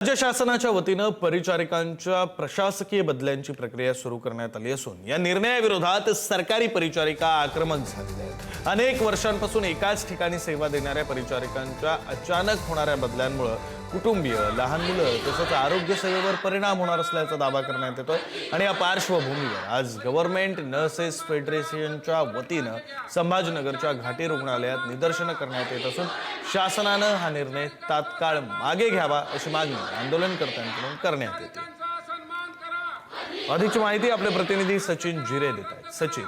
राज्य शासनाच्या वतीनं परिचारिकांच्या प्रशासकीय बदल्यांची प्रक्रिया सुरू करण्यात आली असून या निर्णयाविरोधात सरकारी परिचारिका आक्रमक झालेल्या आहेत। अनेक वर्षांपासून एकाच ठिकाणी सेवा देणाऱ्या परिचारिकांच्या अचानक होणाऱ्या बदल्यांमुळे कुटुंबीय, लहान मुलं तसंच आरोग्य सेवेवर परिणाम होणार असल्याचा दावा करण्यात येतोय। आणि या पार्श्वभूमीवर आज गव्हर्नमेंट नर्सेस फेडरेशनच्या वतीनं संभाजीनगरच्या घाटी रुग्णालयात निदर्शनं करण्यात येत असून शासनानं हा निर्णय तात्काळ मागे घ्यावा अशी मागणी आंदोलनकर्त्यांकडून करण्यात येते। अधिकची माहिती आपले प्रतिनिधी सचिन जिरे देत आहेत। सचिन,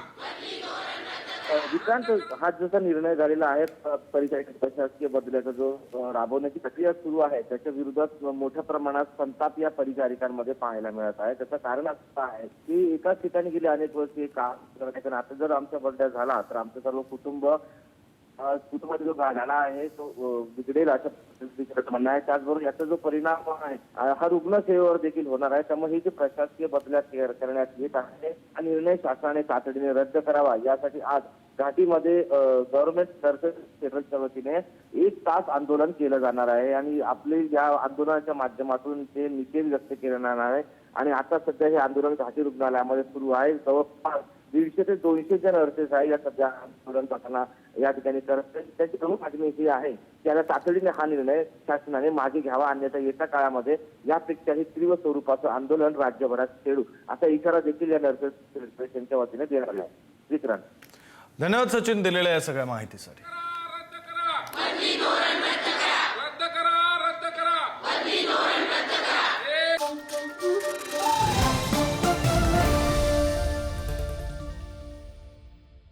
विक्रांत, हा जसा निर्णय झालेला आहे परिचारिका प्रशासकीय बदलाचा जो राबवण्याची प्रक्रिया सुरू आहे त्याच्या विरोधात मोठ्या प्रमाणात संताप या परिचारिकांमध्ये पाहायला मिळत आहे। त्याचं कारण असं आहे की एकाच ठिकाणी गेली अनेक वर्ष काम करण्याचं आता जर आमचा बदला झाला तर आमचं सर्व कुटुंबाचा जो झाला आहे तो बिघडेल अशा पद्धतीचं म्हणणं आहे। त्याचबरोबर याचा जो परिणाम आहे हा रुग्णसेवेवर देखील होणार आहे। त्यामुळे हे जे प्रशासकीय बदल्या करण्यात येत आहे हा निर्णय शासनाने तातडीने रद्द करावा यासाठी आज घाटीमध्ये गव्हर्नमेंट नर्सेस फेडरेशनच्या वतीने 1 तास आंदोलन केलं जाणार आहे आणि आपले या आंदोलनाच्या माध्यमातून ते निषेध व्यक्त केला जाणार आहे। आणि आता सध्या हे आंदोलन घाटी रुग्णालयामध्ये सुरू आहे। जवळपास 150 ते 200 ज्या नर्सेस आहे या सध्या आंदोलन करताना या ठिकाणी करत त्याची प्रमुख मागणी ही आहे त्याला तातडीने हा निर्णय शासनाने मागे घ्यावा, अन्यथा येत्या काळामध्ये यापेक्षाही तीव्र स्वरूपाचं आंदोलन राज्यभरात छेडू असा इशारा देखील या नर्सेस फेडरेशनच्या वतीने देण्यात आला आहे। विक्रांत, धन्यवाद सचिन दिलेल्या या सगळ्या माहितीसाठी।